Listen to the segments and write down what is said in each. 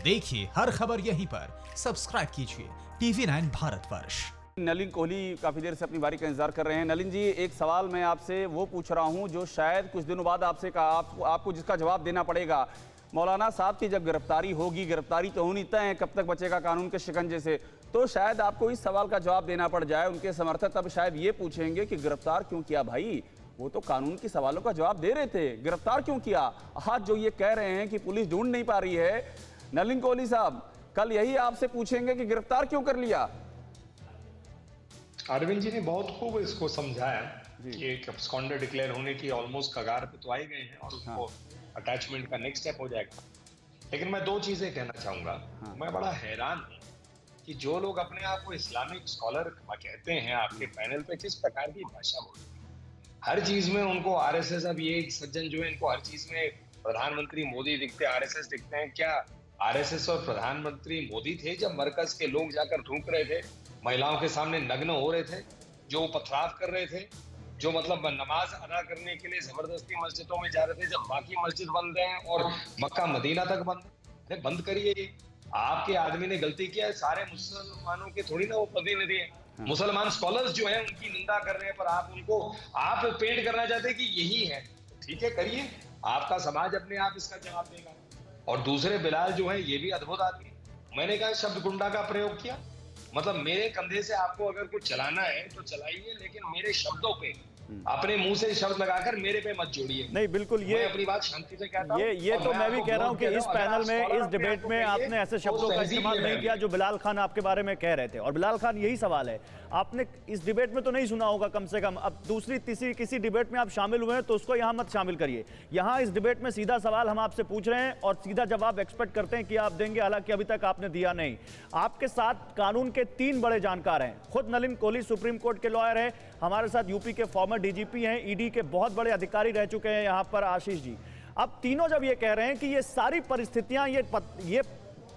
देखिए हर खबर यहीं पर। सब्सक्राइब कीजिए TV9 भारतवर्ष। नलिन कोहली काफ़ी देर से अपनी बारी का इंतजार कर रहे हैं। नलिन जी, एक सवाल मैं आपसे वो पूछ रहा हूं जो शायद कुछ दिनों बाद आपसे आपको जिसका जवाब देना पड़ेगा। मौलाना साहब की जब गिरफ्तारी होगी, गिरफ्तारी तो होनी तय है, कब तक बचेगा कानून के शिकंजे से, तो शायद आपको इस सवाल का जवाब देना पड़ जाए। उनके समर्थक तब शायद ये पूछेंगे कि गिरफ्तार क्यों किया भाई, वो तो कानून के सवालों का जवाब दे रहे थे, गिरफ्तार क्यों किया। आज जो ये कह रहे हैं कि पुलिस ढूंढ नहीं पा रही है, नलिन कोहली साहब कल यही आपसे पूछेंगे कि गिरफ्तार क्यों कर लिया। अरविंद जी ने बहुत खूब इसको समझाया कि एक एब्सकॉन्डर डिक्लेयर होने की ऑलमोस्ट कगार पे तो आ ही गए हैं और उसको अटैचमेंट का नेक्स्ट स्टेप हो जाएगा। लेकिन मैं दो चीजें कहना चाहूंगा। मैं बड़ा हैरान हूं कि जो लोग अपने आप को इस्लामिक स्कॉलर कहते हैं, आपके पैनल पे किस प्रकार की भाषा बोलते हैं। हर चीज में उनको आरएसएस, अब ये सज्जन जो है इनको हर चीज में प्रधानमंत्री मोदी दिखते, आरएसएस दिखते हैं। क्या आरएसएस और प्रधानमंत्री मोदी थे जब मरकज के लोग जाकर थूक रहे थे, महिलाओं के सामने नग्न हो रहे थे, जो पथराव कर रहे थे, जो मतलब नमाज अदा करने के लिए जबरदस्ती मस्जिदों में जा रहे थे, जब बाकी मस्जिद बंद हैं और मक्का मदीना तक बंद है। अरे बंद करिए ये। आपके आदमी ने गलती किया है, सारे मुसलमानों के थोड़ी ना वो प्रतिनिधि है। मुसलमान स्कॉलर्स जो है उनकी निंदा कर रहे हैं, पर आप पेंट करना चाहते हैं कि यही है। ठीक है, करिए, आपका समाज अपने आप इसका जवाब देगा। और दूसरे बिलाल जो है ये भी अद्भुत आदमी। मैंने कहा शब्द गुंडा का प्रयोग किया, मतलब मेरे कंधे से आपको अगर कुछ चलाना है तो चलाइए, लेकिन मेरे शब्दों पे अपने मुंह से शब्द लगाकर मेरे पे मत जोड़िए। नहीं बिल्कुल, ये अपनी बात शांति से कहता हूं। ये तो मैं भी कह रहा हूं कि इस पैनल में, इस डिबेट में आपने ऐसे शब्दों का इस्तेमाल नहीं किया जो बिलाल खान आपके बारे में कह रहे थे। और बिलाल खान, यही सवाल है, आपने इस डिबेट में तो नहीं सुना होगा कम से कम। अब दूसरी तीसरी किसी डिबेट में आप शामिल हुए हैं तो उसको यहां मत शामिल करिए। यहां इस डिबेट में सीधा सवाल हम आपसे पूछ रहे हैं और सीधा जवाब एक्सपेक्ट करते हैं कि आप देंगे, हालांकि अभी तक आपने दिया नहीं। आपके साथ कानून के 3 बड़े जानकार हैं। खुद नलिन कोहली सुप्रीम कोर्ट के लॉयर है, हमारे साथ यूपी के फॉर्मर डीजीपी हैं, ईडी के बहुत बड़े अधिकारी रह चुके हैं यहां पर आशीष जी। अब तीनों जब ये कह रहे हैं कि ये सारी परिस्थितियां ये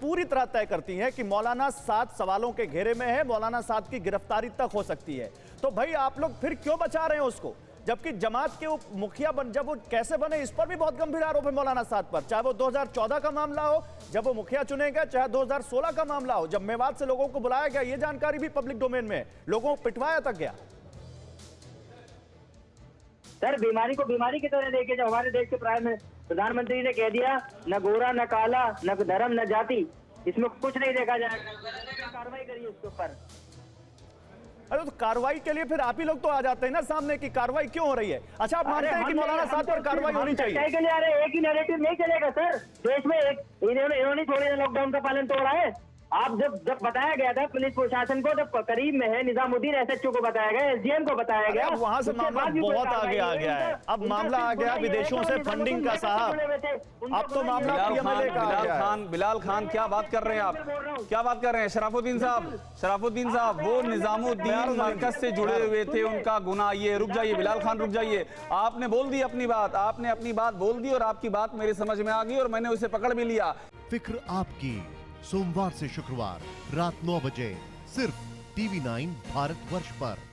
पूरी तरह तय करती हैं कि मौलाना साद सवालों के घेरे में है, मौलाना साद की गिरफ्तारी तक हो सकती है, तो भाई आप लोग फिर क्यों बचा रहे हैं उसको, जबकि जमात के मुखिया जब वो कैसे बने इस पर भी बहुत गंभीर आरोप है मौलाना साद पर। चाहे वो 2014 का मामला हो जब वो मुखिया चुने गए, चाहे 2016 का मामला हो जब मेवात से लोगों को बुलाया गया, ये जानकारी भी पब्लिक डोमेन में है, लोगों को पिटवाया तक गया। सर, बीमारी को बीमारी की तरह देखे, जब हमारे देश के प्रधानमंत्री ने कह दिया न गोरा न काला न धर्म न जाति, इसमें कुछ नहीं देखा जाएगा, कार्रवाई करिए इसके ऊपर। अरे तो कार्रवाई के लिए फिर आप ही लोग तो आ जाते हैं ना सामने की कार्रवाई क्यों हो रही है। अच्छा, आप मानते हैं कि मौलाना साद पर कार्रवाई होनी चाहिए? के लिए आ रहे, एक ही नैरेटिव नहीं चलेगा सर देश में। इन्होंने थोड़ी लॉकडाउन का पालन तोड़ा है। आप जब बताया गया था पुलिस प्रशासन को, जब करीब में है निजामुद्दीन एसएचओ को बताया गया, एसडीएम को बताया गया, वहां से मामला बहुत आगे आ गया है। अब मामला आ गया विदेशों से फंडिंग का साहब। अब तो मामला बिलाल खान क्या बात कर रहे हैं आप, क्या बात कर रहे हैं शराफुद्दीन साहब, वो निजामुद्दीन मरकज से जुड़े हुए थे, उनका गुनाह ये। रुक जाइए बिलाल खान, रुक जाइए। आपने बोल दी अपनी बात, आपने अपनी बात बोल दी और आपकी बात मेरे समझ में आ गई और मैंने उसे पकड़ भी लिया। फिक्र आपकी, सोमवार से शुक्रवार रात 9 बजे सिर्फ TV9 भारतवर्ष पर।